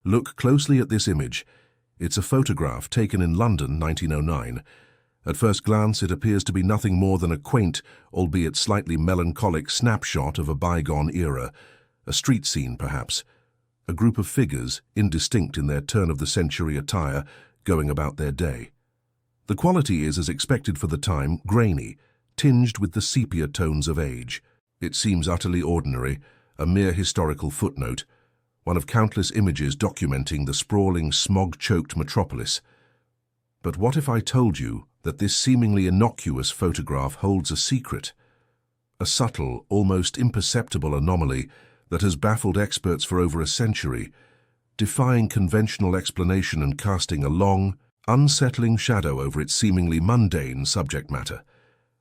Look closely at this image. It's a photograph taken in London, 1909. At first glance, it appears to be nothing more than a quaint, albeit slightly melancholic snapshot of a bygone era. A street scene, perhaps. A group of figures, indistinct in their turn-of-the-century attire, going about their day. The quality is, as expected for the time, grainy, tinged with the sepia tones of age. It seems utterly ordinary, a mere historical footnote, one of countless images documenting the sprawling, smog-choked metropolis. But what if I told you that this seemingly innocuous photograph holds a secret? A subtle, almost imperceptible anomaly that has baffled experts for over a century, defying conventional explanation and casting a long, unsettling shadow over its seemingly mundane subject matter.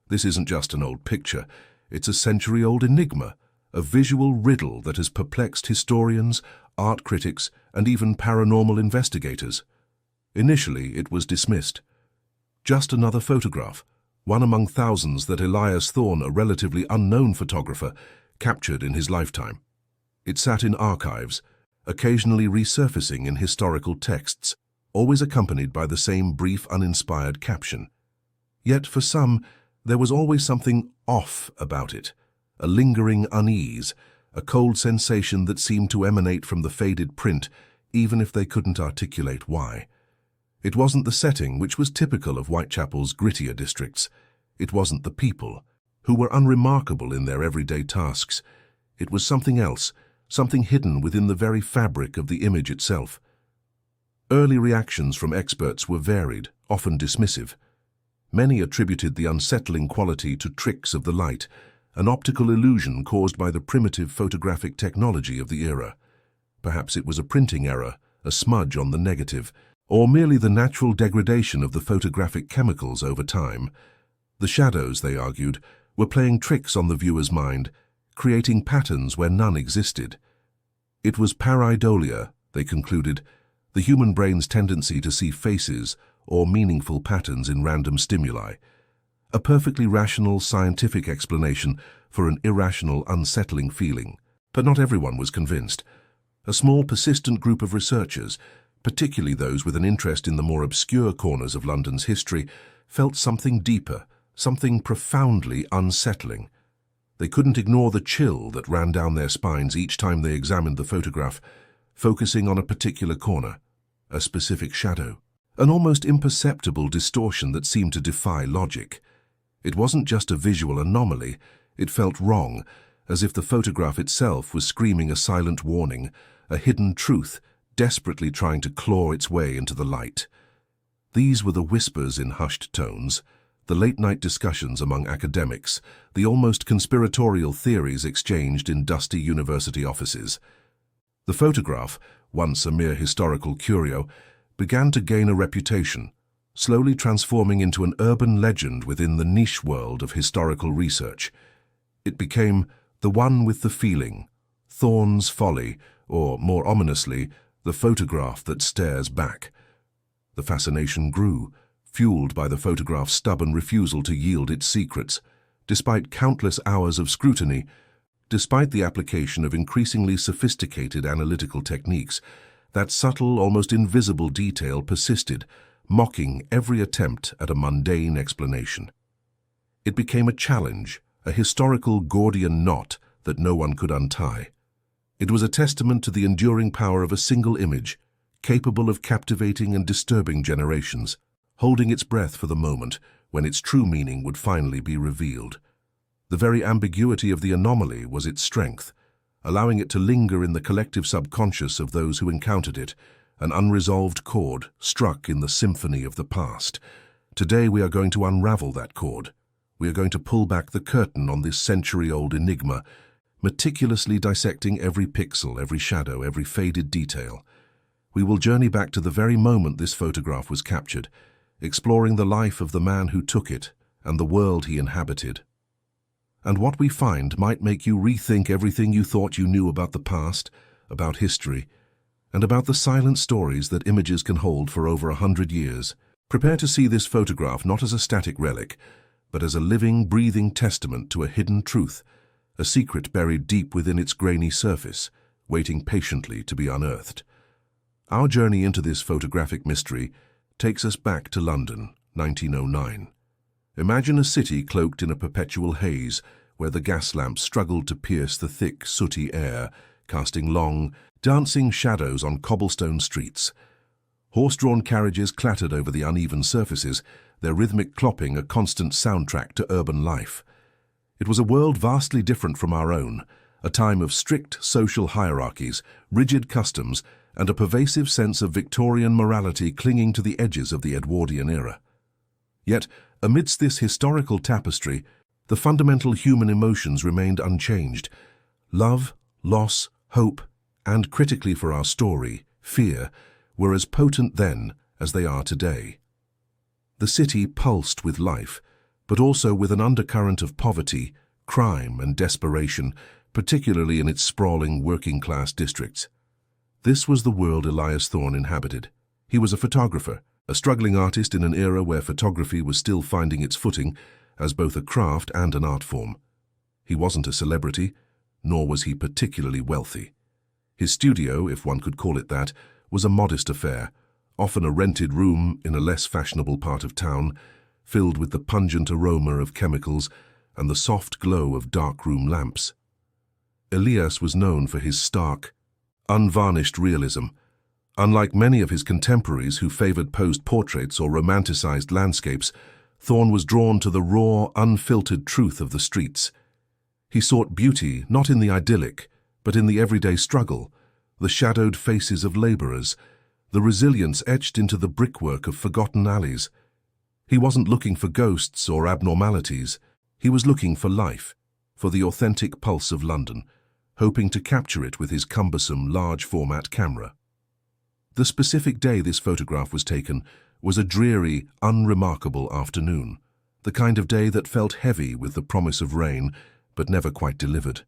This isn't just an old picture, it's a century-old enigma, a visual riddle that has perplexed historians, art critics, and even paranormal investigators. Initially, it was dismissed. Just another photograph, one among thousands that Elias Thorne, a relatively unknown photographer, captured in his lifetime. It sat in archives, occasionally resurfacing in historical texts, always accompanied by the same brief, uninspired caption. Yet for some, there was always something off about it, a lingering unease, a cold sensation that seemed to emanate from the faded print, even if they couldn't articulate why. It wasn't the setting, which was typical of Whitechapel's grittier districts. It wasn't the people, who were unremarkable in their everyday tasks. It was something else, something hidden within the very fabric of the image itself. Early reactions from experts were varied, often dismissive. Many attributed the unsettling quality to tricks of the light, an optical illusion caused by the primitive photographic technology of the era. Perhaps it was a printing error, a smudge on the negative, or merely the natural degradation of the photographic chemicals over time. The shadows, they argued, were playing tricks on the viewer's mind, creating patterns where none existed. It was pareidolia, they concluded, the human brain's tendency to see faces or meaningful patterns in random stimuli, a perfectly rational scientific explanation for an irrational, unsettling feeling. But not everyone was convinced. A small, persistent group of researchers, particularly those with an interest in the more obscure corners of London's history, felt something deeper, something profoundly unsettling. They couldn't ignore the chill that ran down their spines each time they examined the photograph, focusing on a particular corner, a specific shadow, an almost imperceptible distortion that seemed to defy logic. It wasn't just a visual anomaly, it felt wrong, as if the photograph itself was screaming a silent warning, a hidden truth, desperately trying to claw its way into the light. These were the whispers in hushed tones, the late-night discussions among academics, the almost conspiratorial theories exchanged in dusty university offices. The photograph, once a mere historical curio, began to gain a reputation, slowly transforming into an urban legend within the niche world of historical research. It became the one with the feeling, Thorne's folly, or, more ominously, the photograph that stares back. The fascination grew, fueled by the photograph's stubborn refusal to yield its secrets. Despite countless hours of scrutiny, despite the application of increasingly sophisticated analytical techniques, that subtle, almost invisible detail persisted, mocking every attempt at a mundane explanation. It became a challenge, a historical Gordian knot that no one could untie. It was a testament to the enduring power of a single image, capable of captivating and disturbing generations, holding its breath for the moment when its true meaning would finally be revealed. The very ambiguity of the anomaly was its strength, allowing it to linger in the collective subconscious of those who encountered it, an unresolved chord struck in the symphony of the past. Today we are going to unravel that chord. We are going to pull back the curtain on this century-old enigma, meticulously dissecting every pixel, every shadow, every faded detail. We will journey back to the very moment this photograph was captured, exploring the life of the man who took it and the world he inhabited. And what we find might make you rethink everything you thought you knew about the past, about history, and about the silent stories that images can hold for over 100 years. Prepare to see this photograph not as a static relic, but as a living, breathing testament to a hidden truth, a secret buried deep within its grainy surface, waiting patiently to be unearthed. Our journey into this photographic mystery takes us back to London, 1909. Imagine a city cloaked in a perpetual haze, where the gas lamps struggled to pierce the thick, sooty air, casting long, dancing shadows on cobblestone streets. Horse-drawn carriages clattered over the uneven surfaces, their rhythmic clopping a constant soundtrack to urban life. It was a world vastly different from our own, a time of strict social hierarchies, rigid customs, and a pervasive sense of Victorian morality clinging to the edges of the Edwardian era. Yet, amidst this historical tapestry, the fundamental human emotions remained unchanged. Love, loss, hope, and critically for our story, fear, were as potent then as they are today. The city pulsed with life, but also with an undercurrent of poverty, crime, and desperation, particularly in its sprawling working-class districts. This was the world Elias Thorne inhabited. He was a photographer, a struggling artist in an era where photography was still finding its footing as both a craft and an art form. He wasn't a celebrity, nor was he particularly wealthy. His studio, if one could call it that, was a modest affair, often a rented room in a less fashionable part of town, filled with the pungent aroma of chemicals and the soft glow of dark-room lamps. Elias was known for his stark, unvarnished realism. Unlike many of his contemporaries who favored posed portraits or romanticized landscapes, Thorne was drawn to the raw, unfiltered truth of the streets. He sought beauty not in the idyllic, but in the everyday struggle, the shadowed faces of laborers, the resilience etched into the brickwork of forgotten alleys. He wasn't looking for ghosts or abnormalities. He was looking for life, for the authentic pulse of London, hoping to capture it with his cumbersome, large-format camera. The specific day this photograph was taken was a dreary, unremarkable afternoon, the kind of day that felt heavy with the promise of rain, but never quite delivered.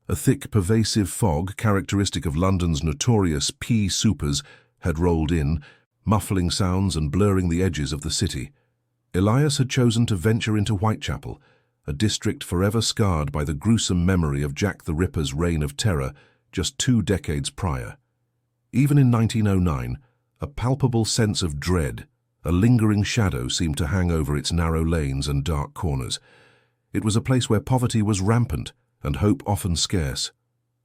A thick, pervasive fog, characteristic of London's notorious pea soupers, had rolled in, muffling sounds and blurring the edges of the city. Elias had chosen to venture into Whitechapel, a district forever scarred by the gruesome memory of Jack the Ripper's reign of terror just 2 decades prior. Even in 1909, a palpable sense of dread, a lingering shadow seemed to hang over its narrow lanes and dark corners. It was a place where poverty was rampant and hope often scarce.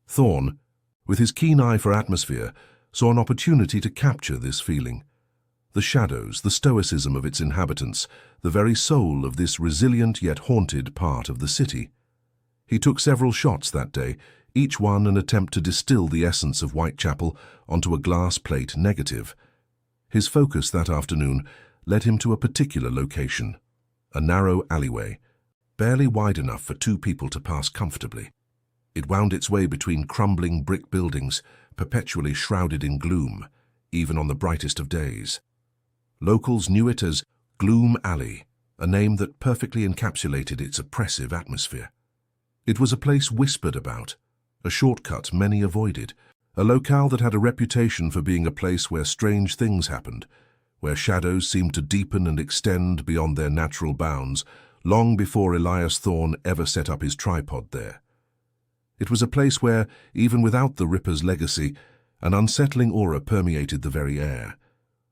Thorne, with his keen eye for atmosphere, saw an opportunity to capture this feeling. The shadows, the stoicism of its inhabitants, the very soul of this resilient yet haunted part of the city. He took several shots that day, each one an attempt to distill the essence of Whitechapel onto a glass plate negative. His focus that afternoon led him to a particular location, a narrow alleyway, barely wide enough for 2 people to pass comfortably. It wound its way between crumbling brick buildings, perpetually shrouded in gloom, even on the brightest of days. Locals knew it as Gloom Alley, a name that perfectly encapsulated its oppressive atmosphere. It was a place whispered about, a shortcut many avoided, a locale that had a reputation for being a place where strange things happened, where shadows seemed to deepen and extend beyond their natural bounds, long before Elias Thorne ever set up his tripod there. It was a place where, even without the Ripper's legacy, an unsettling aura permeated the very air.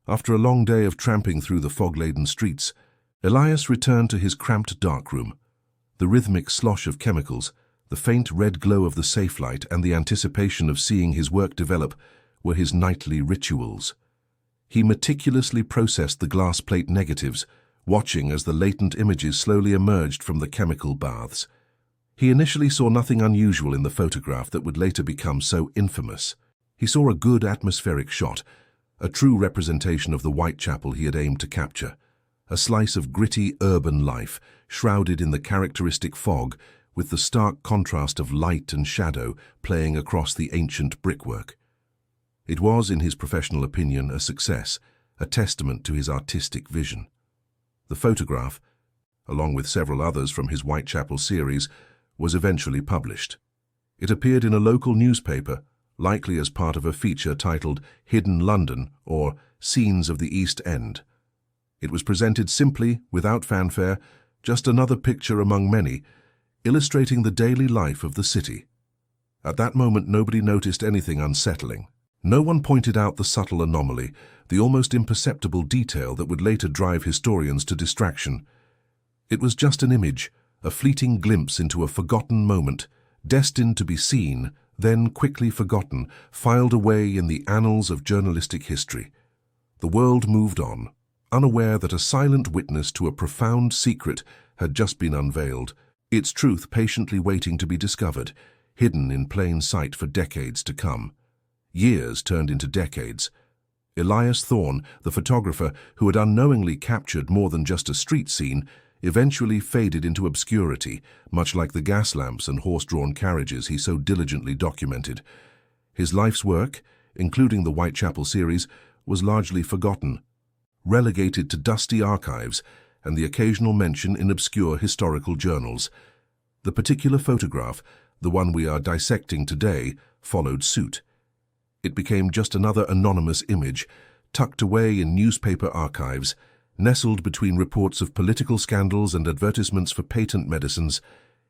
After a long day of tramping through the fog-laden streets, Elias returned to his cramped darkroom. The rhythmic slosh of chemicals, the faint red glow of the safe light, and the anticipation of seeing his work develop were his nightly rituals. He meticulously processed the glass plate negatives, watching as the latent images slowly emerged from the chemical baths. He initially saw nothing unusual in the photograph that would later become so infamous. He saw a good atmospheric shot, a true representation of the Whitechapel he had aimed to capture, a slice of gritty urban life, shrouded in the characteristic fog, with the stark contrast of light and shadow playing across the ancient brickwork. It was, in his professional opinion, a success, a testament to his artistic vision. The photograph, along with several others from his Whitechapel series, was eventually published. It appeared in a local newspaper, likely as part of a feature titled Hidden London or Scenes of the East End. It was presented simply, without fanfare, just another picture among many, illustrating the daily life of the city. At that moment, nobody noticed anything unsettling. No one pointed out the subtle anomaly, the almost imperceptible detail that would later drive historians to distraction. It was just an image, a fleeting glimpse into a forgotten moment, destined to be seen, then quickly forgotten, filed away in the annals of journalistic history. The world moved on, unaware that a silent witness to a profound secret had just been unveiled, its truth patiently waiting to be discovered, hidden in plain sight for decades to come. Years turned into decades. Elias Thorne, the photographer who had unknowingly captured more than just a street scene, eventually faded into obscurity, much like the gas lamps and horse-drawn carriages he so diligently documented. His life's work, including the Whitechapel series, was largely forgotten, relegated to dusty archives and the occasional mention in obscure historical journals. The particular photograph, the one we are dissecting today, followed suit. It became just another anonymous image, tucked away in newspaper archives, nestled between reports of political scandals and advertisements for patent medicines,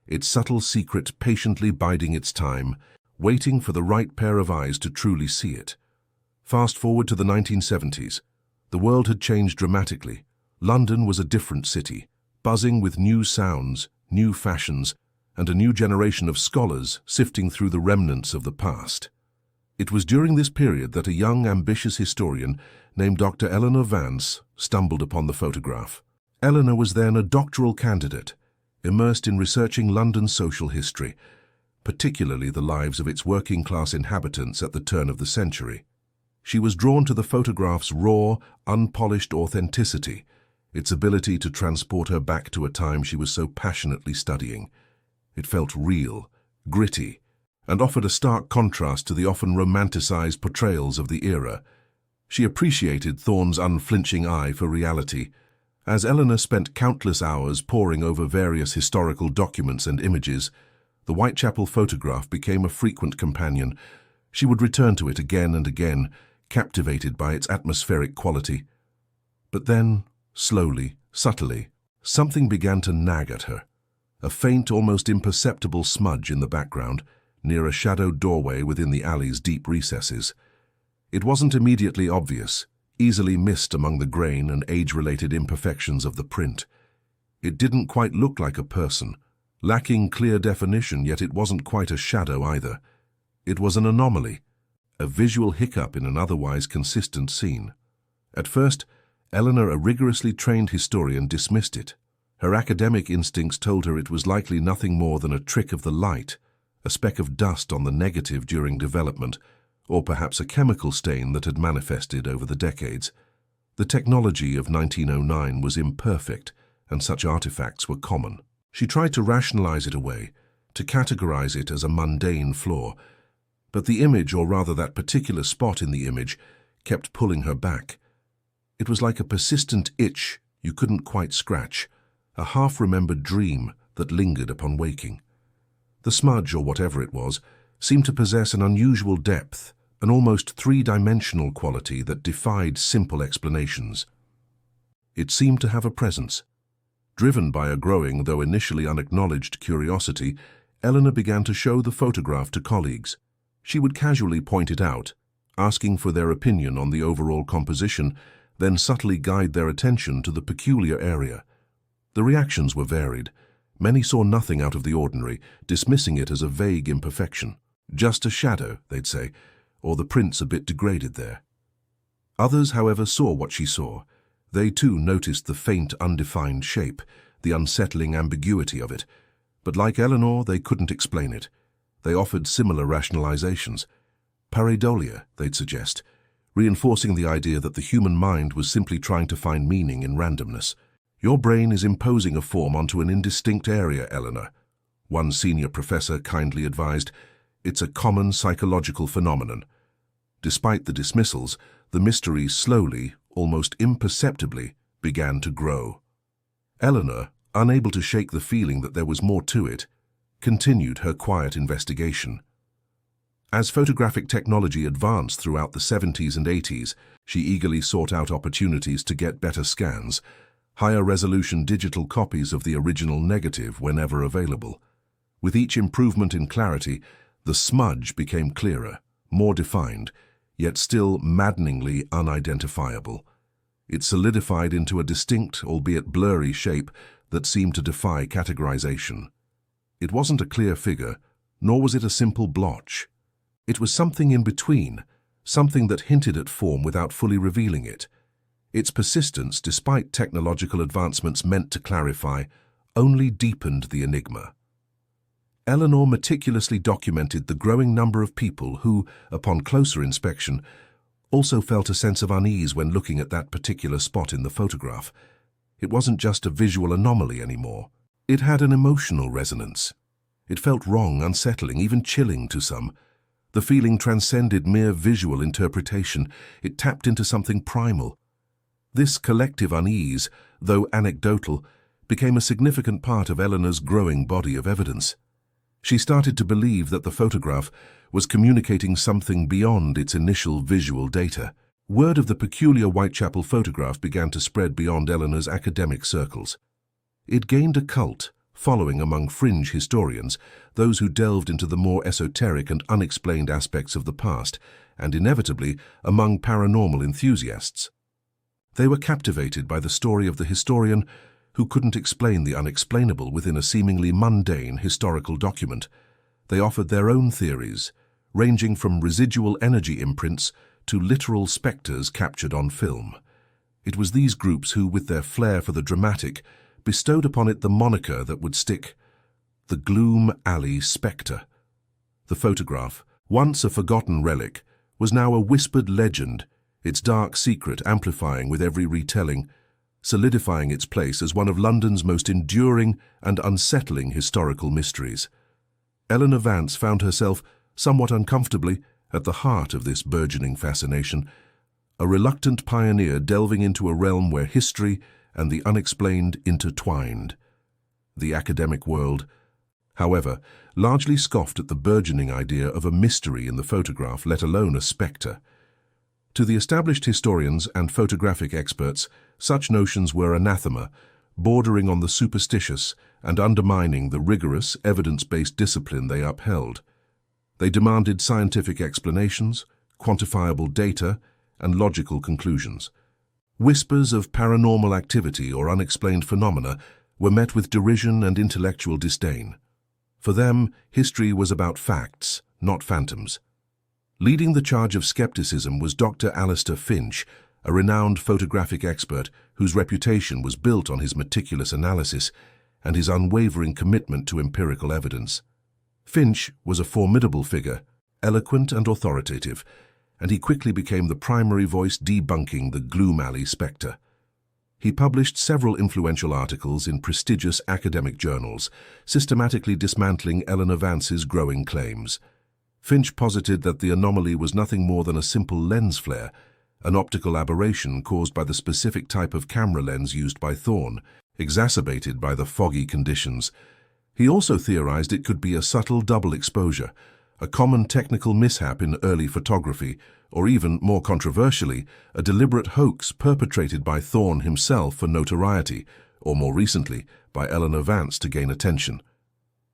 its subtle secret patiently biding its time, waiting for the right pair of eyes to truly see it. Fast forward to the 1970s. The world had changed dramatically. London was a different city, buzzing with new sounds, new fashions, and a new generation of scholars sifting through the remnants of the past. It was during this period that a young, ambitious historian named Dr. Eleanor Vance stumbled upon the photograph. Eleanor was then a doctoral candidate, immersed in researching London's social history, particularly the lives of its working-class inhabitants at the turn of the century. She was drawn to the photograph's raw, unpolished authenticity, its ability to transport her back to a time she was so passionately studying. It felt real, gritty, and offered a stark contrast to the often romanticized portrayals of the era. She appreciated Thorne's unflinching eye for reality. As Eleanor spent countless hours poring over various historical documents and images, the Whitechapel photograph became a frequent companion. She would return to it again and again, captivated by its atmospheric quality. But then, slowly, subtly, something began to nag at her. A faint, almost imperceptible smudge in the background, near a shadowed doorway within the alley's deep recesses. It wasn't immediately obvious, easily missed among the grain and age-related imperfections of the print. It didn't quite look like a person, lacking clear definition, yet it wasn't quite a shadow either. It was an anomaly, a visual hiccup in an otherwise consistent scene. At first, Eleanor, a rigorously trained historian, dismissed it. Her academic instincts told her it was likely nothing more than a trick of the light, a speck of dust on the negative during development, or perhaps a chemical stain that had manifested over the decades. The technology of 1909 was imperfect, and such artifacts were common. She tried to rationalize it away, to categorize it as a mundane flaw, but the image, or rather that particular spot in the image, kept pulling her back. It was like a persistent itch you couldn't quite scratch, a half-remembered dream that lingered upon waking. The smudge, or whatever it was, seemed to possess an unusual depth, an almost three-dimensional quality that defied simple explanations. It seemed to have a presence. Driven by a growing, though initially unacknowledged, curiosity, Eleanor began to show the photograph to colleagues. She would casually point it out, asking for their opinion on the overall composition, then subtly guide their attention to the peculiar area. The reactions were varied. Many saw nothing out of the ordinary, dismissing it as a vague imperfection. Just a shadow, they'd say, or the print's a bit degraded there. Others, however, saw what she saw. They too noticed the faint, undefined shape, the unsettling ambiguity of it. But like Eleanor, they couldn't explain it. They offered similar rationalizations. Pareidolia, they'd suggest, reinforcing the idea that the human mind was simply trying to find meaning in randomness. "Your brain is imposing a form onto an indistinct area, Eleanor," one senior professor kindly advised. "It's a common psychological phenomenon." Despite the dismissals, the mystery slowly, almost imperceptibly, began to grow. Eleanor, unable to shake the feeling that there was more to it, continued her quiet investigation. As photographic technology advanced throughout the 70s and 80s, she eagerly sought out opportunities to get better scans, higher-resolution digital copies of the original negative whenever available. With each improvement in clarity, the smudge became clearer, more defined, yet still maddeningly unidentifiable. It solidified into a distinct, albeit blurry shape that seemed to defy categorization. It wasn't a clear figure, nor was it a simple blotch. It was something in between, something that hinted at form without fully revealing it. Its persistence, despite technological advancements meant to clarify, only deepened the enigma. Eleanor meticulously documented the growing number of people who, upon closer inspection, also felt a sense of unease when looking at that particular spot in the photograph. It wasn't just a visual anomaly anymore. It had an emotional resonance. It felt wrong, unsettling, even chilling to some. The feeling transcended mere visual interpretation. It tapped into something primal. This collective unease, though anecdotal, became a significant part of Eleanor's growing body of evidence. She started to believe that the photograph was communicating something beyond its initial visual data. Word of the peculiar Whitechapel photograph began to spread beyond Eleanor's academic circles. It gained a cult following among fringe historians, those who delved into the more esoteric and unexplained aspects of the past, and inevitably among paranormal enthusiasts. They were captivated by the story of the historian who couldn't explain the unexplainable within a seemingly mundane historical document. They offered their own theories, ranging from residual energy imprints to literal specters captured on film. It was these groups who, with their flair for the dramatic, bestowed upon it the moniker that would stick: the Gloom Alley Spectre. The photograph, once a forgotten relic, was now a whispered legend, its dark secret amplifying with every retelling, solidifying its place as one of London's most enduring and unsettling historical mysteries. Eleanor Vance found herself, somewhat uncomfortably, at the heart of this burgeoning fascination, a reluctant pioneer delving into a realm where history and the unexplained intertwined. The academic world, however, largely scoffed at the burgeoning idea of a mystery in the photograph, let alone a spectre. To the established historians and photographic experts, such notions were anathema, bordering on the superstitious and undermining the rigorous, evidence-based discipline they upheld. They demanded scientific explanations, quantifiable data, and logical conclusions. Whispers of paranormal activity or unexplained phenomena were met with derision and intellectual disdain. For them, history was about facts, not phantoms. Leading the charge of skepticism was Dr. Alistair Finch, a renowned photographic expert whose reputation was built on his meticulous analysis and his unwavering commitment to empirical evidence. Finch was a formidable figure, eloquent and authoritative, and he quickly became the primary voice debunking the Gloom Alley spectre. He published several influential articles in prestigious academic journals, systematically dismantling Eleanor Vance's growing claims. Finch posited that the anomaly was nothing more than a simple lens flare, an optical aberration caused by the specific type of camera lens used by Thorne, exacerbated by the foggy conditions. He also theorized it could be a subtle double exposure, a common technical mishap in early photography, or even, more controversially, a deliberate hoax perpetrated by Thorne himself for notoriety, or more recently, by Eleanor Vance to gain attention.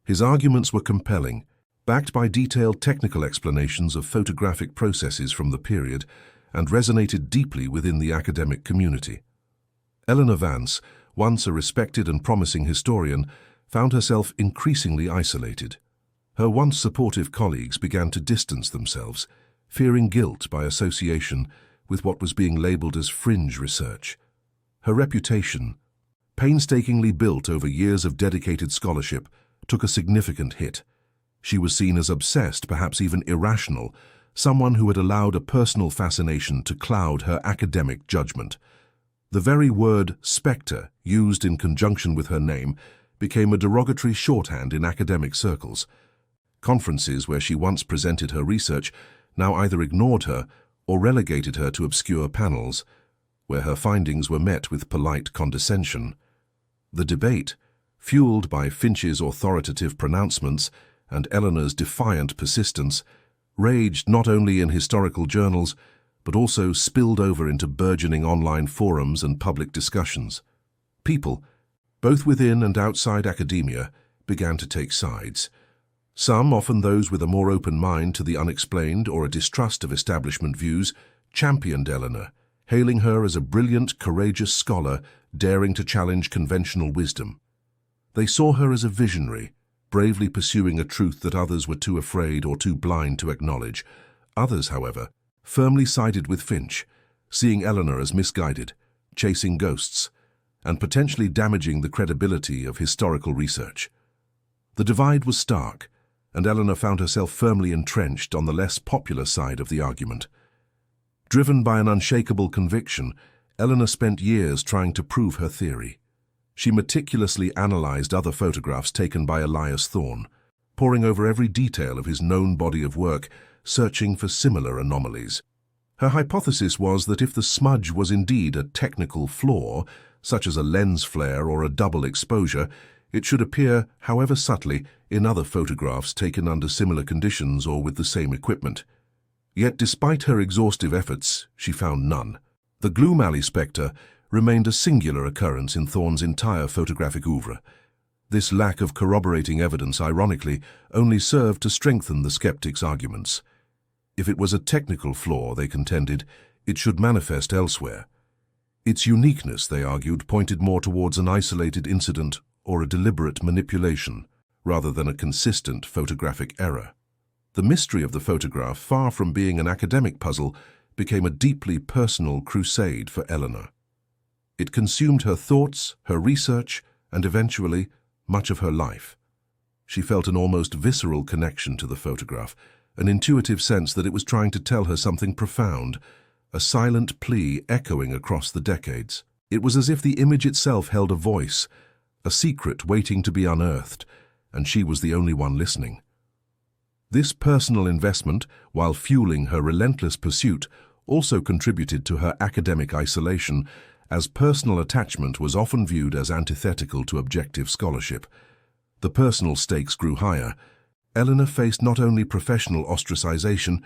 His arguments were compelling, backed by detailed technical explanations of photographic processes from the period, and resonated deeply within the academic community. Eleanor Vance, once a respected and promising historian, found herself increasingly isolated. Her once supportive colleagues began to distance themselves, fearing guilt by association with what was being labeled as fringe research. Her reputation, painstakingly built over years of dedicated scholarship, took a significant hit. She was seen as obsessed, perhaps even irrational, someone who had allowed a personal fascination to cloud her academic judgment. The very word spectre, used in conjunction with her name, became a derogatory shorthand in academic circles. Conferences where she once presented her research now either ignored her or relegated her to obscure panels, where her findings were met with polite condescension. The debate, fueled by Finch's authoritative pronouncements and Eleanor's defiant persistence, raged not only in historical journals, but also spilled over into burgeoning online forums and public discussions. People, both within and outside academia, began to take sides. Some, often those with a more open mind to the unexplained or a distrust of establishment views, championed Eleanor, hailing her as a brilliant, courageous scholar daring to challenge conventional wisdom. They saw her as a visionary, bravely pursuing a truth that others were too afraid or too blind to acknowledge. Others, however, firmly sided with Finch, seeing Eleanor as misguided, chasing ghosts, and potentially damaging the credibility of historical research. The divide was stark, and Eleanor found herself firmly entrenched on the less popular side of the argument. Driven by an unshakable conviction, Eleanor spent years trying to prove her theory. She meticulously analyzed other photographs taken by Elias Thorne, poring over every detail of his known body of work, searching for similar anomalies. Her hypothesis was that if the smudge was indeed a technical flaw, such as a lens flare or a double exposure, it should appear, however subtly, in other photographs taken under similar conditions or with the same equipment. Yet despite her exhaustive efforts, she found none. The Gloom Alley spectre remained a singular occurrence in Thorne's entire photographic oeuvre. This lack of corroborating evidence, ironically, only served to strengthen the skeptics' arguments. If it was a technical flaw, they contended, it should manifest elsewhere. Its uniqueness, they argued, pointed more towards an isolated incident or a deliberate manipulation, rather than a consistent photographic error. The mystery of the photograph, far from being an academic puzzle, became a deeply personal crusade for Eleanor. It consumed her thoughts, her research, and eventually, much of her life. She felt an almost visceral connection to the photograph, an intuitive sense that it was trying to tell her something profound, a silent plea echoing across the decades. It was as if the image itself held a voice, a secret waiting to be unearthed, and she was the only one listening. This personal investment, while fueling her relentless pursuit, also contributed to her academic isolation, as personal attachment was often viewed as antithetical to objective scholarship. The personal stakes grew higher. Eleanor faced not only professional ostracization,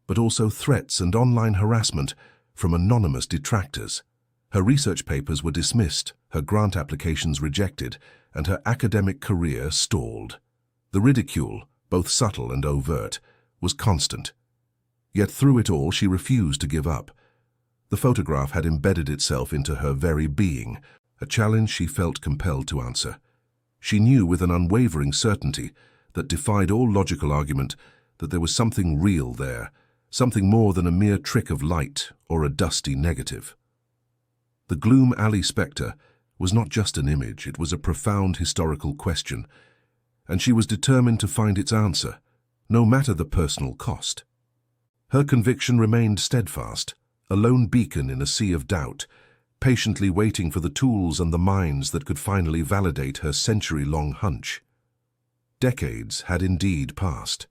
but also threats and online harassment from anonymous detractors. Her research papers were dismissed, her grant applications rejected, and her academic career stalled. The ridicule, both subtle and overt, was constant. Yet through it all, she refused to give up. The photograph had embedded itself into her very being, a challenge she felt compelled to answer. She knew with an unwavering certainty that defied all logical argument that there was something real there, something more than a mere trick of light or a dusty negative. The Gloom Alley spectre was not just an image, it was a profound historical question, and she was determined to find its answer, no matter the personal cost. Her conviction remained steadfast, a lone beacon in a sea of doubt, patiently waiting for the tools and the minds that could finally validate her century-long hunch. Decades had indeed passed.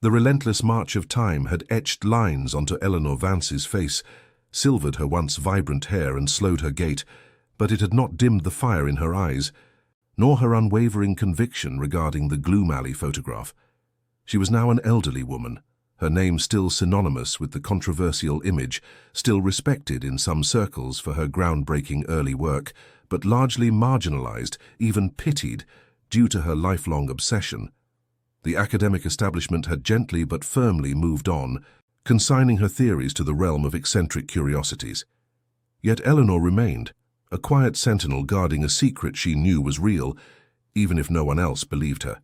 The relentless march of time had etched lines onto Eleanor Vance's face, silvered her once vibrant hair and slowed her gait, but it had not dimmed the fire in her eyes, nor her unwavering conviction regarding the Gloom Alley photograph. She was now an elderly woman, her name still synonymous with the controversial image, still respected in some circles for her groundbreaking early work, but largely marginalized, even pitied, due to her lifelong obsession. The academic establishment had gently but firmly moved on, consigning her theories to the realm of eccentric curiosities. Yet Eleanor remained, a quiet sentinel guarding a secret she knew was real, even if no one else believed her.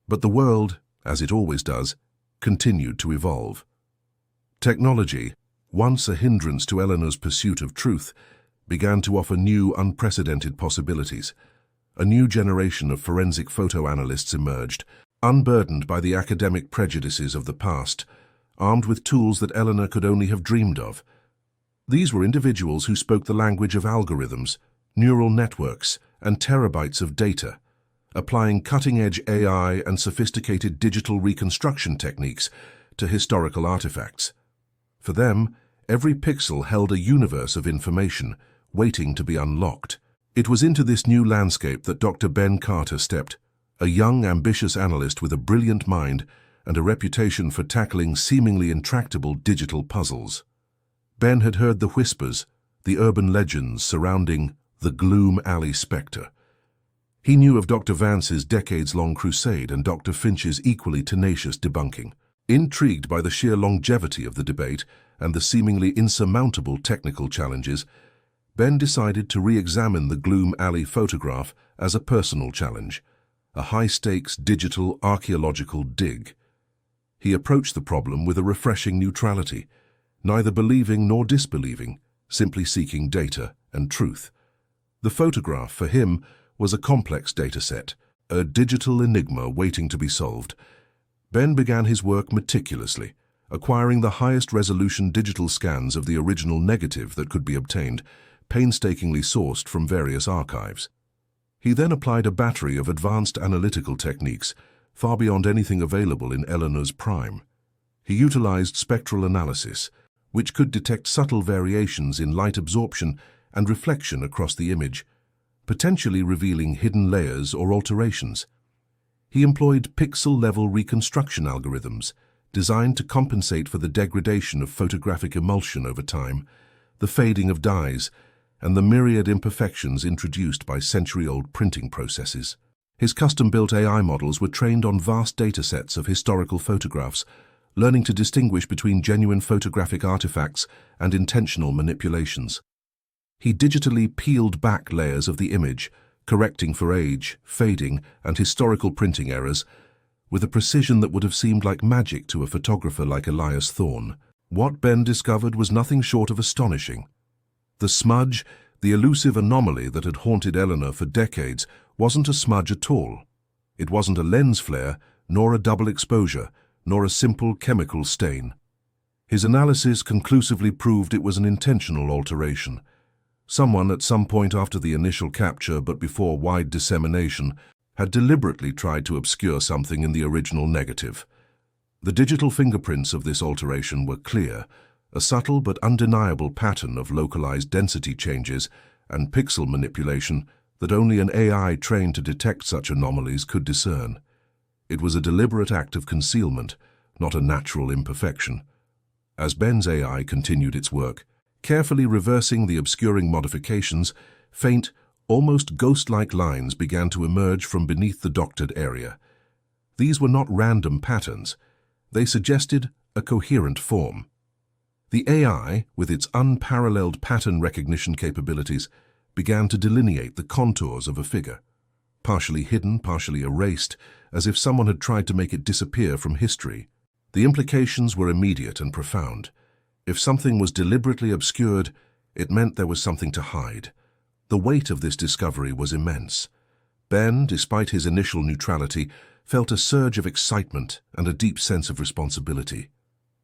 But the world, as it always does, continued to evolve. Technology, once a hindrance to Eleanor's pursuit of truth, began to offer new, unprecedented possibilities. A new generation of forensic photo analysts emerged, unburdened by the academic prejudices of the past, armed with tools that Eleanor could only have dreamed of. These were individuals who spoke the language of algorithms, neural networks, and terabytes of data, applying cutting-edge AI and sophisticated digital reconstruction techniques to historical artifacts. For them, every pixel held a universe of information waiting to be unlocked. It was into this new landscape that Dr. Ben Carter stepped, a young, ambitious analyst with a brilliant mind and a reputation for tackling seemingly intractable digital puzzles. Ben had heard the whispers, the urban legends surrounding the Gloom Alley spectre. He knew of Dr. Vance's decades-long crusade and Dr. Finch's equally tenacious debunking. Intrigued by the sheer longevity of the debate and the seemingly insurmountable technical challenges, Ben decided to re-examine the Gloom Alley photograph as a personal challenge, a high-stakes digital archaeological dig. He approached the problem with a refreshing neutrality, neither believing nor disbelieving, simply seeking data and truth. The photograph, for him, was a complex data set, a digital enigma waiting to be solved. Ben began his work meticulously, acquiring the highest resolution digital scans of the original negative that could be obtained, painstakingly sourced from various archives. He then applied a battery of advanced analytical techniques, far beyond anything available in Eleanor's prime. He utilized spectral analysis, which could detect subtle variations in light absorption and reflection across the image, potentially revealing hidden layers or alterations. He employed pixel-level reconstruction algorithms designed to compensate for the degradation of photographic emulsion over time, the fading of dyes, and the myriad imperfections introduced by century-old printing processes. His custom-built AI models were trained on vast datasets of historical photographs, learning to distinguish between genuine photographic artifacts and intentional manipulations. He digitally peeled back layers of the image, correcting for age, fading, and historical printing errors, with a precision that would have seemed like magic to a photographer like Elias Thorne. What Ben discovered was nothing short of astonishing. The smudge, the elusive anomaly that had haunted Eleanor for decades, wasn't a smudge at all. It wasn't a lens flare, nor a double exposure, nor a simple chemical stain. His analysis conclusively proved it was an intentional alteration. Someone at some point after the initial capture but before wide dissemination had deliberately tried to obscure something in the original negative. The digital fingerprints of this alteration were clear, a subtle but undeniable pattern of localized density changes and pixel manipulation that only an AI trained to detect such anomalies could discern. It was a deliberate act of concealment, not a natural imperfection. As Ben's AI continued its work, carefully reversing the obscuring modifications, faint, almost ghost-like lines began to emerge from beneath the doctored area. These were not random patterns. They suggested a coherent form. The AI, with its unparalleled pattern recognition capabilities, began to delineate the contours of a figure, partially hidden, partially erased, as if someone had tried to make it disappear from history. The implications were immediate and profound. If something was deliberately obscured, it meant there was something to hide. The weight of this discovery was immense. Ben, despite his initial neutrality, felt a surge of excitement and a deep sense of responsibility.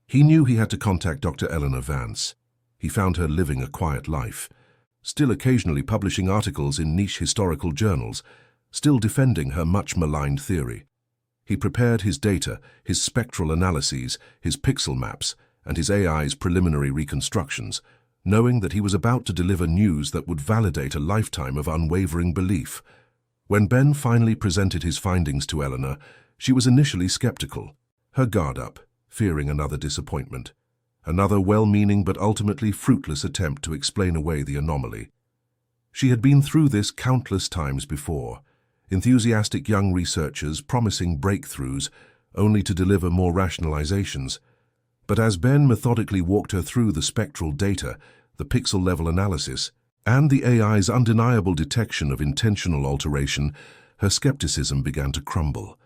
He knew he had to contact Dr. Eleanor Vance. He found her living a quiet life, still occasionally publishing articles in niche historical journals, still defending her much-maligned theory. He prepared his data, his spectral analyses, his pixel maps, and his AI's preliminary reconstructions, knowing that he was about to deliver news that would validate a lifetime of unwavering belief. When Ben finally presented his findings to Eleanor, she was initially skeptical, her guard up, fearing another disappointment, another well-meaning but ultimately fruitless attempt to explain away the anomaly. She had been through this countless times before, enthusiastic young researchers promising breakthroughs only to deliver more rationalizations. But as Ben methodically walked her through the spectral data, the pixel-level analysis, and the AI's undeniable detection of intentional alteration, her skepticism began to crumble.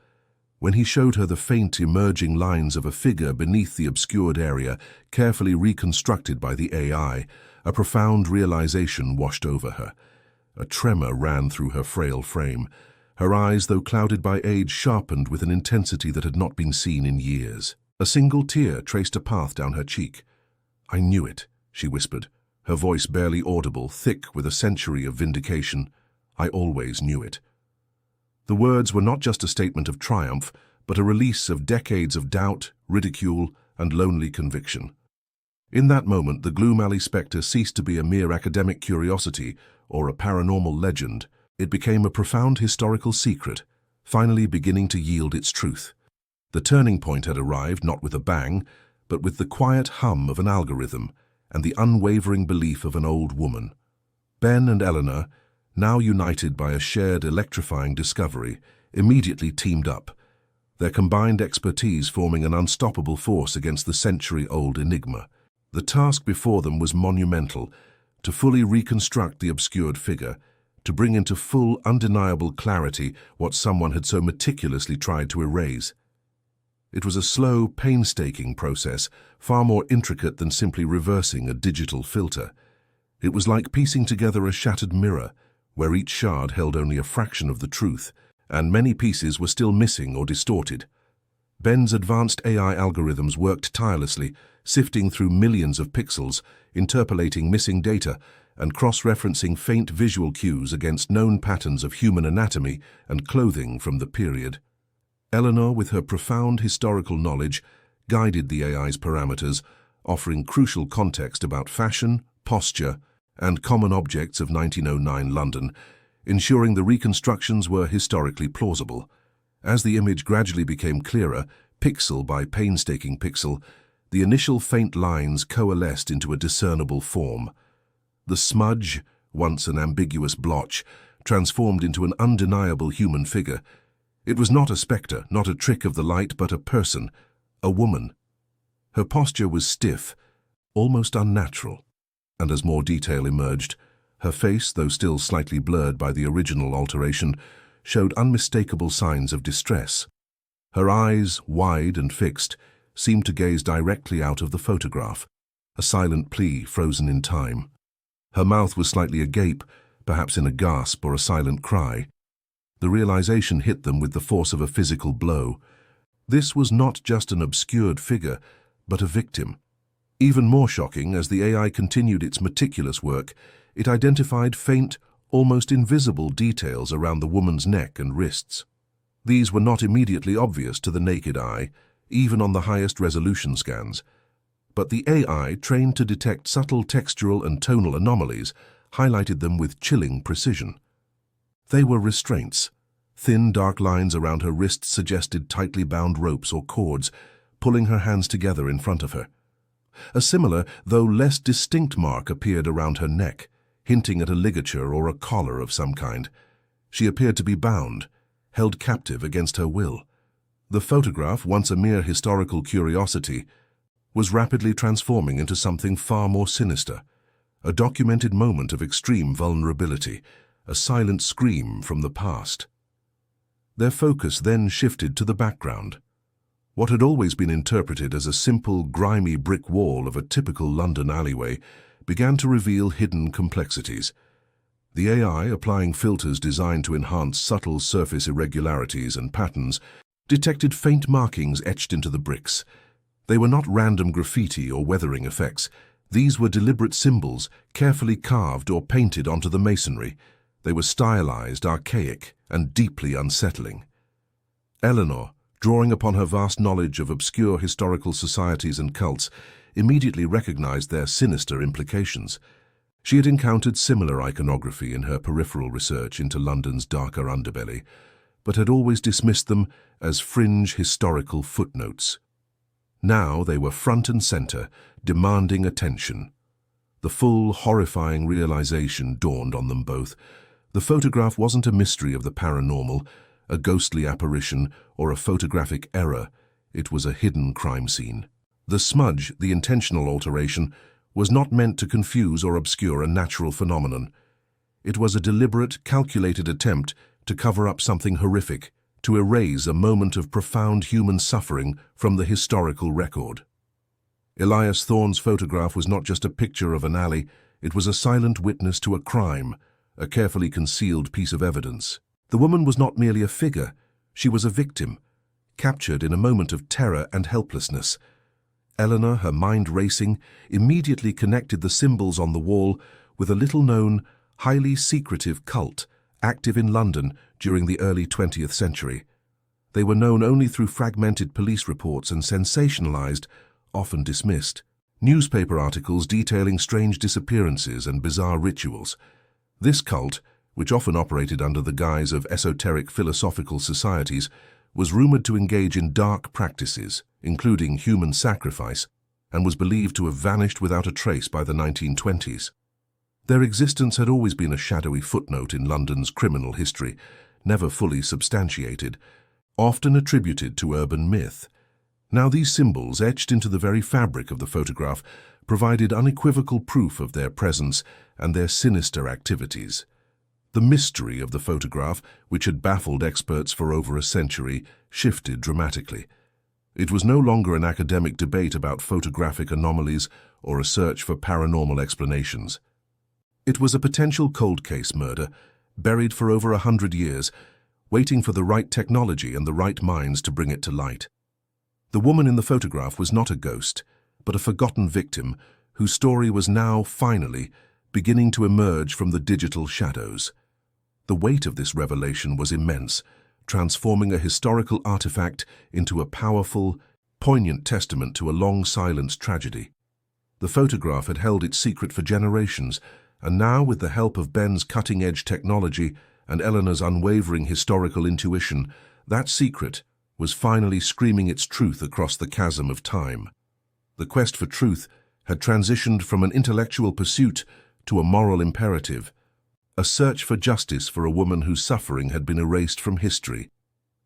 When he showed her the faint emerging lines of a figure beneath the obscured area, carefully reconstructed by the AI, a profound realization washed over her. A tremor ran through her frail frame. Her eyes, though clouded by age, sharpened with an intensity that had not been seen in years. A single tear traced a path down her cheek. "I knew it," she whispered, her voice barely audible, thick with a century of vindication. "I always knew it." The words were not just a statement of triumph, but a release of decades of doubt, ridicule, and lonely conviction. In that moment, the Gloom Alley spectre ceased to be a mere academic curiosity or a paranormal legend. It became a profound historical secret, finally beginning to yield its truth. The turning point had arrived not with a bang, but with the quiet hum of an algorithm and the unwavering belief of an old woman. Ben and Eleanor, now united by a shared electrifying discovery, immediately teamed up, their combined expertise forming an unstoppable force against the century-old enigma. The task before them was monumental: to fully reconstruct the obscured figure, to bring into full, undeniable clarity what someone had so meticulously tried to erase. It was a slow, painstaking process, far more intricate than simply reversing a digital filter. It was like piecing together a shattered mirror, where each shard held only a fraction of the truth, and many pieces were still missing or distorted. Ben's advanced AI algorithms worked tirelessly, sifting through millions of pixels, interpolating missing data, and cross-referencing faint visual cues against known patterns of human anatomy and clothing from the period. Eleanor, with her profound historical knowledge, guided the AI's parameters, offering crucial context about fashion, posture, and common objects of 1909 London, ensuring the reconstructions were historically plausible. As the image gradually became clearer, pixel by painstaking pixel, the initial faint lines coalesced into a discernible form. The smudge, once an ambiguous blotch, transformed into an undeniable human figure. It was not a spectre, not a trick of the light, but a person, a woman. Her posture was stiff, almost unnatural, and as more detail emerged, her face, though still slightly blurred by the original alteration, showed unmistakable signs of distress. Her eyes, wide and fixed, seemed to gaze directly out of the photograph, a silent plea frozen in time. Her mouth was slightly agape, perhaps in a gasp or a silent cry. The realization hit them with the force of a physical blow. This was not just an obscured figure, but a victim. Even more shocking, as the AI continued its meticulous work, it identified faint, almost invisible details around the woman's neck and wrists. These were not immediately obvious to the naked eye, even on the highest resolution scans. But the AI, trained to detect subtle textural and tonal anomalies, highlighted them with chilling precision. They were restraints. Thin, dark lines around her wrists suggested tightly bound ropes or cords, pulling her hands together in front of her. A similar, though less distinct mark appeared around her neck, hinting at a ligature or a collar of some kind. She appeared to be bound, held captive against her will. The photograph, once a mere historical curiosity, was rapidly transforming into something far more sinister, a documented moment of extreme vulnerability, a silent scream from the past. Their focus then shifted to the background. What had always been interpreted as a simple, grimy brick wall of a typical London alleyway began to reveal hidden complexities. The AI, applying filters designed to enhance subtle surface irregularities and patterns, detected faint markings etched into the bricks. They were not random graffiti or weathering effects. These were deliberate symbols, carefully carved or painted onto the masonry. They were stylized, archaic, and deeply unsettling. Eleanor, drawing upon her vast knowledge of obscure historical societies and cults, immediately recognized their sinister implications. She had encountered similar iconography in her peripheral research into London's darker underbelly, but had always dismissed them as fringe historical footnotes. Now they were front and center, demanding attention. The full, horrifying realization dawned on them both. The photograph wasn't a mystery of the paranormal, a ghostly apparition, or a photographic error. It was a hidden crime scene. The smudge, the intentional alteration, was not meant to confuse or obscure a natural phenomenon. It was a deliberate, calculated attempt to cover up something horrific, to erase a moment of profound human suffering from the historical record. Elias Thorne's photograph was not just a picture of an alley, it was a silent witness to a crime, a carefully concealed piece of evidence. The woman was not merely a figure, she was a victim, captured in a moment of terror and helplessness. Eleanor, her mind racing, immediately connected the symbols on the wall with a little-known, highly secretive cult active in London during the early 20th century. They were known only through fragmented police reports and sensationalized, often dismissed, newspaper articles detailing strange disappearances and bizarre rituals. This cult, which often operated under the guise of esoteric philosophical societies, was rumored to engage in dark practices, including human sacrifice, and was believed to have vanished without a trace by the 1920s. Their existence had always been a shadowy footnote in London's criminal history, never fully substantiated, often attributed to urban myth. Now these symbols, etched into the very fabric of the photograph, provided unequivocal proof of their presence and their sinister activities. The mystery of the photograph, which had baffled experts for over a century, shifted dramatically. It was no longer an academic debate about photographic anomalies or a search for paranormal explanations. It was a potential cold case murder, buried for over 100 years, waiting for the right technology and the right minds to bring it to light. The woman in the photograph was not a ghost, but a forgotten victim whose story was now, finally, beginning to emerge from the digital shadows. The weight of this revelation was immense, transforming a historical artifact into a powerful, poignant testament to a long-silenced tragedy. The photograph had held its secret for generations, and now, with the help of Ben's cutting-edge technology and Eleanor's unwavering historical intuition, that secret was finally screaming its truth across the chasm of time. The quest for truth had transitioned from an intellectual pursuit to a moral imperative, a search for justice for a woman whose suffering had been erased from history.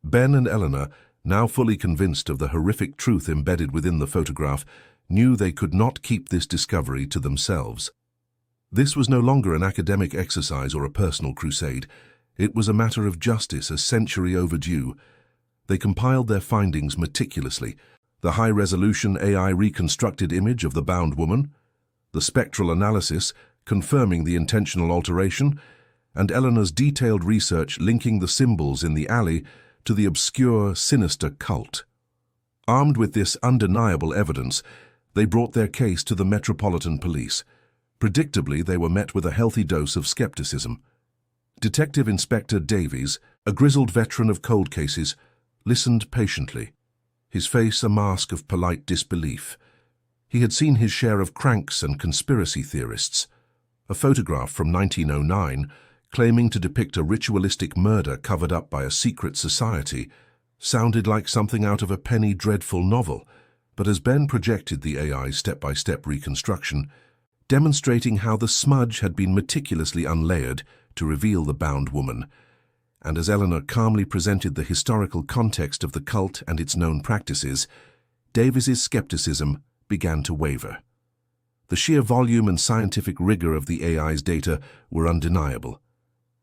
Ben and Eleanor, now fully convinced of the horrific truth embedded within the photograph, knew they could not keep this discovery to themselves. This was no longer an academic exercise or a personal crusade. It was a matter of justice, a century overdue. They compiled their findings meticulously: the high-resolution AI reconstructed image of the bound woman, the spectral analysis confirming the intentional alteration, and Eleanor's detailed research linking the symbols in the alley to the obscure, sinister cult. Armed with this undeniable evidence, they brought their case to the Metropolitan Police. Predictably, they were met with a healthy dose of skepticism. Detective Inspector Davies, a grizzled veteran of cold cases, listened patiently, his face a mask of polite disbelief. He had seen his share of cranks and conspiracy theorists. A photograph from 1909, claiming to depict a ritualistic murder covered up by a secret society, sounded like something out of a penny dreadful novel. But as Ben projected the AI's step-by-step reconstruction, demonstrating how the smudge had been meticulously unlayered to reveal the bound woman, and as Eleanor calmly presented the historical context of the cult and its known practices, Davies's skepticism began to waver. The sheer volume and scientific rigor of the AI's data were undeniable.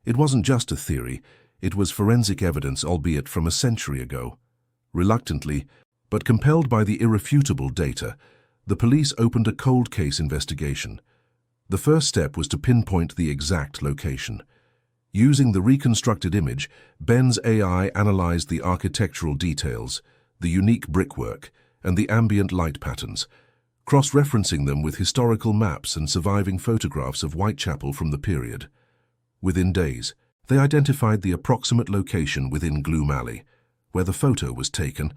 It wasn't just a theory, it was forensic evidence, albeit from a century ago. Reluctantly, but compelled by the irrefutable data, the police opened a cold case investigation. The first step was to pinpoint the exact location. Using the reconstructed image, Ben's AI analyzed the architectural details, the unique brickwork, and the ambient light patterns, cross-referencing them with historical maps and surviving photographs of Whitechapel from the period. Within days, they identified the approximate location within Gloom Alley, where the photo was taken,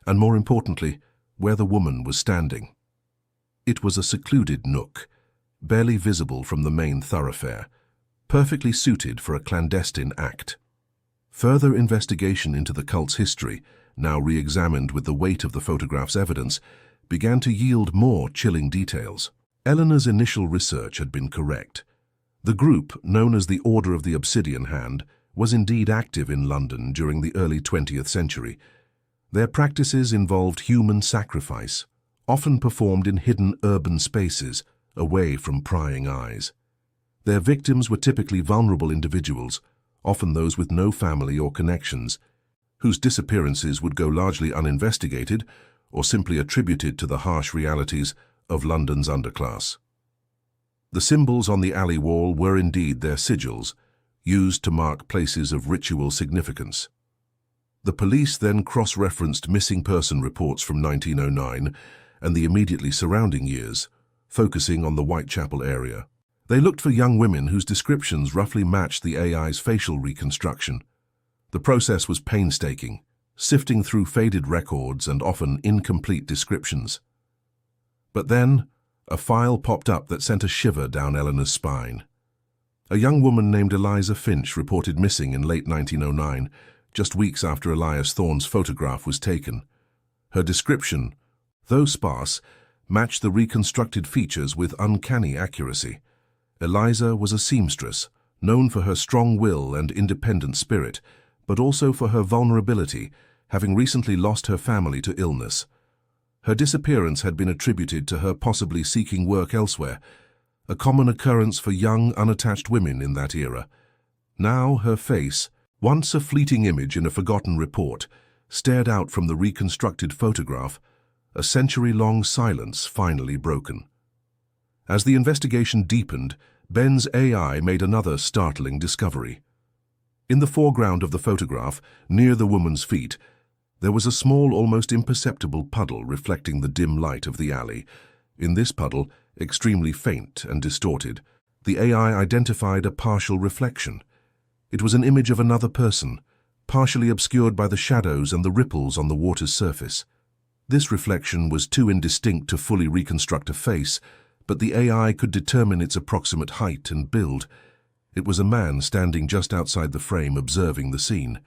and more importantly, where the woman was standing. It was a secluded nook, barely visible from the main thoroughfare, perfectly suited for a clandestine act. Further investigation into the cult's history, now re-examined with the weight of the photograph's evidence, began to yield more chilling details. Eleanor's initial research had been correct. The group, known as the Order of the Obsidian Hand, was indeed active in London during the early 20th century. Their practices involved human sacrifice, often performed in hidden urban spaces, away from prying eyes. Their victims were typically vulnerable individuals, often those with no family or connections, whose disappearances would go largely uninvestigated or simply attributed to the harsh realities of London's underclass. The symbols on the alley wall were indeed their sigils, used to mark places of ritual significance. The police then cross-referenced missing person reports from 1909 and the immediately surrounding years, focusing on the Whitechapel area. They looked for young women whose descriptions roughly matched the AI's facial reconstruction. The process was painstaking, sifting through faded records and often incomplete descriptions. But then, a file popped up that sent a shiver down Eleanor's spine. A young woman named Eliza Finch reported missing in late 1909, just weeks after Elias Thorne's photograph was taken. Her description, though sparse, matched the reconstructed features with uncanny accuracy. Eliza was a seamstress, known for her strong will and independent spirit, but also for her vulnerability, having recently lost her family to illness. Her disappearance had been attributed to her possibly seeking work elsewhere, a common occurrence for young, unattached women in that era. Now her face, once a fleeting image in a forgotten report, stared out from the reconstructed photograph, a century-long silence finally broken. As the investigation deepened, Ben's AI made another startling discovery. In the foreground of the photograph, near the woman's feet, there was a small, almost imperceptible puddle reflecting the dim light of the alley. In this puddle, extremely faint and distorted, the AI identified a partial reflection. It was an image of another person, partially obscured by the shadows and the ripples on the water's surface. This reflection was too indistinct to fully reconstruct a face, but the AI could determine its approximate height and build. It was a man standing just outside the frame observing the scene.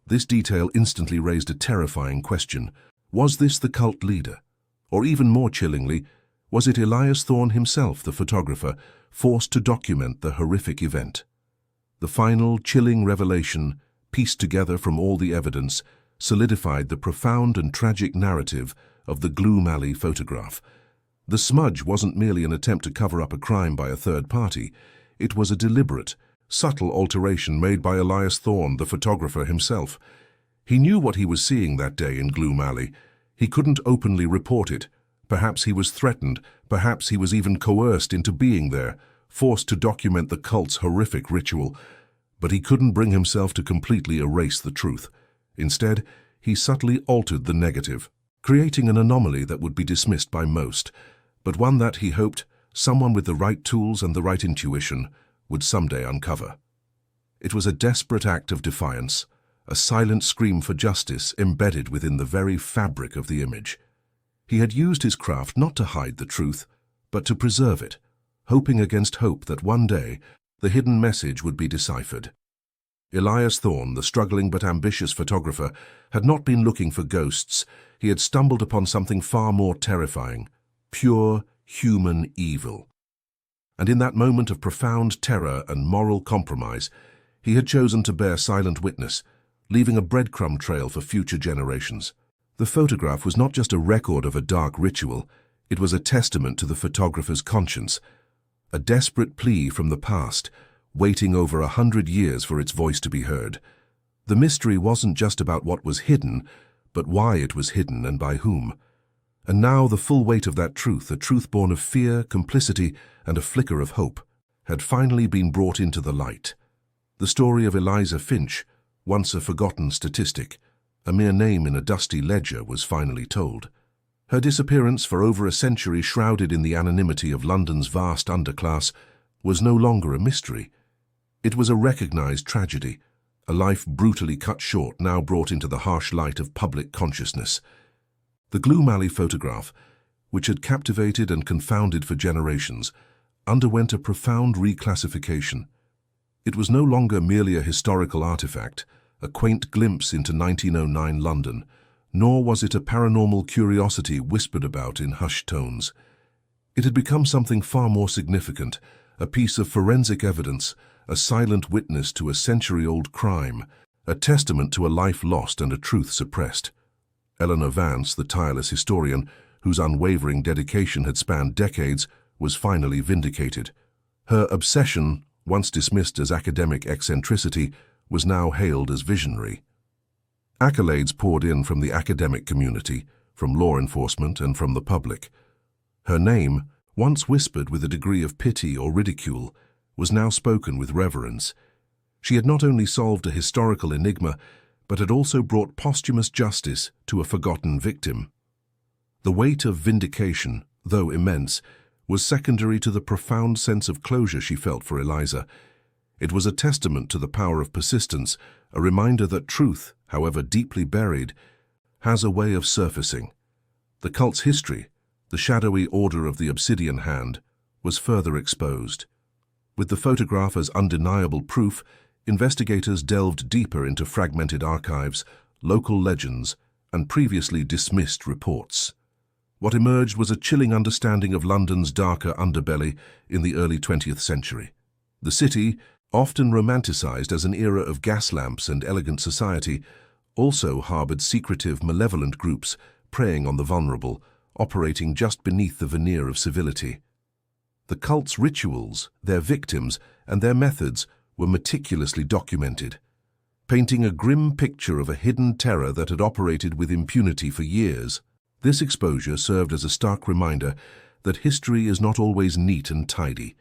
This detail instantly raised a terrifying question. Was this the cult leader? Or even more chillingly, was it Elias Thorne himself, the photographer, forced to document the horrific event? The final, chilling revelation, pieced together from all the evidence, solidified the profound and tragic narrative of the Gloom Alley photograph. The smudge wasn't merely an attempt to cover up a crime by a third party. It was a deliberate, subtle alteration made by Elias Thorne, the photographer himself. He knew what he was seeing that day in Gloom Alley. He couldn't openly report it. Perhaps he was threatened, perhaps he was even coerced into being there, forced to document the cult's horrific ritual. But he couldn't bring himself to completely erase the truth. Instead, he subtly altered the negative, creating an anomaly that would be dismissed by most, but one that he hoped someone with the right tools and the right intuition would someday uncover. It was a desperate act of defiance, a silent scream for justice embedded within the very fabric of the image. He had used his craft not to hide the truth, but to preserve it, hoping against hope that one day the hidden message would be deciphered. Elias Thorne, the struggling but ambitious photographer, had not been looking for ghosts. He had stumbled upon something far more terrifying, pure human evil. And in that moment of profound terror and moral compromise, he had chosen to bear silent witness, leaving a breadcrumb trail for future generations. The photograph was not just a record of a dark ritual, it was a testament to the photographer's conscience, a desperate plea from the past, waiting over 100 years for its voice to be heard. The mystery wasn't just about what was hidden, but why it was hidden and by whom. And now the full weight of that truth, a truth born of fear, complicity, and a flicker of hope, had finally been brought into the light. The story of Eliza Finch, once a forgotten statistic, a mere name in a dusty ledger, was finally told. Her disappearance, for over a century shrouded in the anonymity of London's vast underclass, was no longer a mystery. It was a recognized tragedy, a life brutally cut short, now brought into the harsh light of public consciousness. The Gloom Alley photograph, which had captivated and confounded for generations, underwent a profound reclassification. It was no longer merely a historical artifact, a quaint glimpse into 1909 London, nor was it a paranormal curiosity whispered about in hushed tones. It had become something far more significant, a piece of forensic evidence, a silent witness to a century-old crime, a testament to a life lost and a truth suppressed. Eleanor Vance, the tireless historian, whose unwavering dedication had spanned decades, was finally vindicated. Her obsession, once dismissed as academic eccentricity, was now hailed as visionary. Accolades poured in from the academic community, from law enforcement, and from the public. Her name, once whispered with a degree of pity or ridicule, was now spoken with reverence. She had not only solved a historical enigma, but had also brought posthumous justice to a forgotten victim. The weight of vindication, though immense, was secondary to the profound sense of closure she felt for Eliza. It was a testament to the power of persistence, a reminder that truth, however deeply buried, has a way of surfacing. The cult's history, the shadowy order of the Obsidian Hand, was further exposed. With the photograph as undeniable proof, investigators delved deeper into fragmented archives, local legends, and previously dismissed reports. What emerged was a chilling understanding of London's darker underbelly in the early 20th century. The city, often romanticized as an era of gas lamps and elegant society, also harbored secretive, malevolent groups preying on the vulnerable, operating just beneath the veneer of civility. The cult's rituals, their victims, and their methods were meticulously documented, painting a grim picture of a hidden terror that had operated with impunity for years. This exposure served as a stark reminder that history is not always neat and tidy.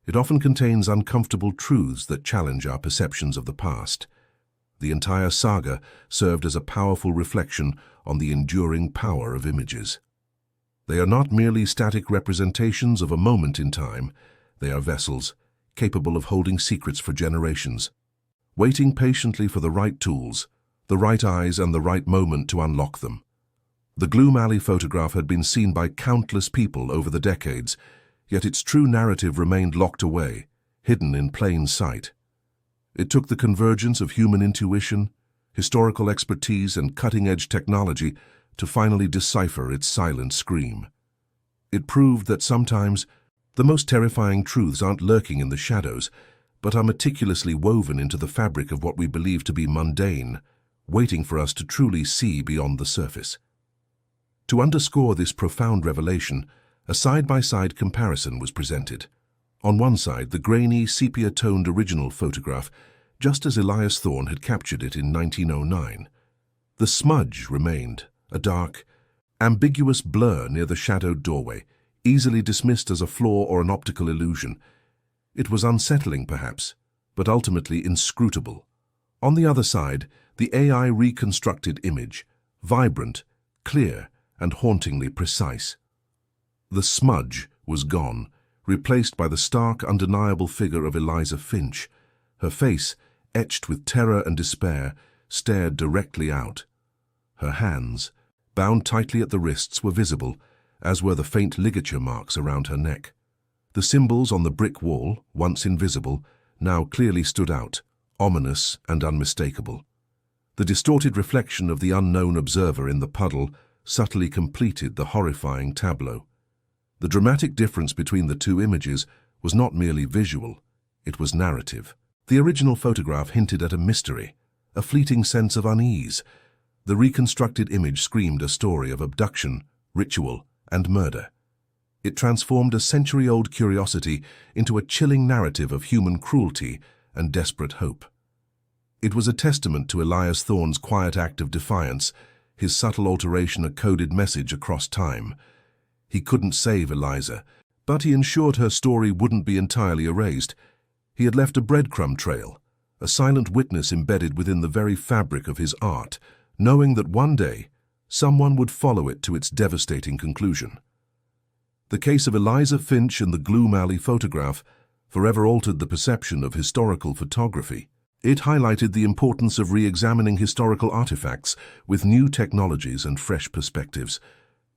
It often contains uncomfortable truths that challenge our perceptions of the past. The entire saga served as a powerful reflection on the enduring power of images. They are not merely static representations of a moment in time. They are vessels, capable of holding secrets for generations, waiting patiently for the right tools, the right eyes, and the right moment to unlock them. The Gloom Alley photograph had been seen by countless people over the decades, yet its true narrative remained locked away, hidden in plain sight. It took the convergence of human intuition, historical expertise, and cutting-edge technology to finally decipher its silent scream. It proved that sometimes the most terrifying truths aren't lurking in the shadows, but are meticulously woven into the fabric of what we believe to be mundane, waiting for us to truly see beyond the surface. To underscore this profound revelation, a side-by-side comparison was presented. On one side, the grainy, sepia-toned original photograph, just as Elias Thorne had captured it in 1909. The smudge remained, a dark, ambiguous blur near the shadowed doorway, easily dismissed as a flaw or an optical illusion. It was unsettling, perhaps, but ultimately inscrutable. On the other side, the AI reconstructed image, vibrant, clear, and hauntingly precise. The smudge was gone, replaced by the stark, undeniable figure of Eliza Finch. Her face, etched with terror and despair, stared directly out. Her hands, bound tightly at the wrists, were visible, as were the faint ligature marks around her neck. The symbols on the brick wall, once invisible, now clearly stood out, ominous and unmistakable. The distorted reflection of the unknown observer in the puddle subtly completed the horrifying tableau. The dramatic difference between the two images was not merely visual, it was narrative. The original photograph hinted at a mystery, a fleeting sense of unease. The reconstructed image screamed a story of abduction, ritual, and murder. It transformed a century-old curiosity into a chilling narrative of human cruelty and desperate hope. It was a testament to Elias Thorne's quiet act of defiance, his subtle alteration a coded message across time. He couldn't save Eliza, but he ensured her story wouldn't be entirely erased. He had left a breadcrumb trail, a silent witness embedded within the very fabric of his art, knowing that one day someone would follow it to its devastating conclusion. The case of Eliza Finch and the Gloom Alley photograph forever altered the perception of historical photography. It highlighted the importance of re-examining historical artifacts with new technologies and fresh perspectives.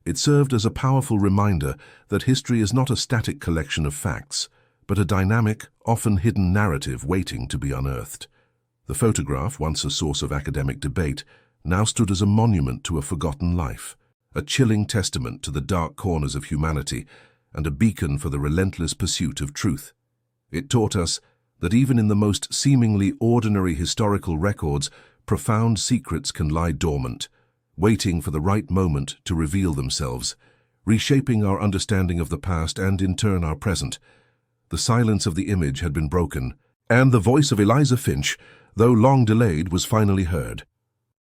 It served as a powerful reminder that history is not a static collection of facts, but a dynamic, often hidden narrative waiting to be unearthed. The photograph, once a source of academic debate, now stood as a monument to a forgotten life, a chilling testament to the dark corners of humanity, and a beacon for the relentless pursuit of truth. It taught us that even in the most seemingly ordinary historical records, profound secrets can lie dormant, waiting for the right moment to reveal themselves, reshaping our understanding of the past and, in turn, our present. The silence of the image had been broken, and the voice of Eliza Finch, though long delayed, was finally heard.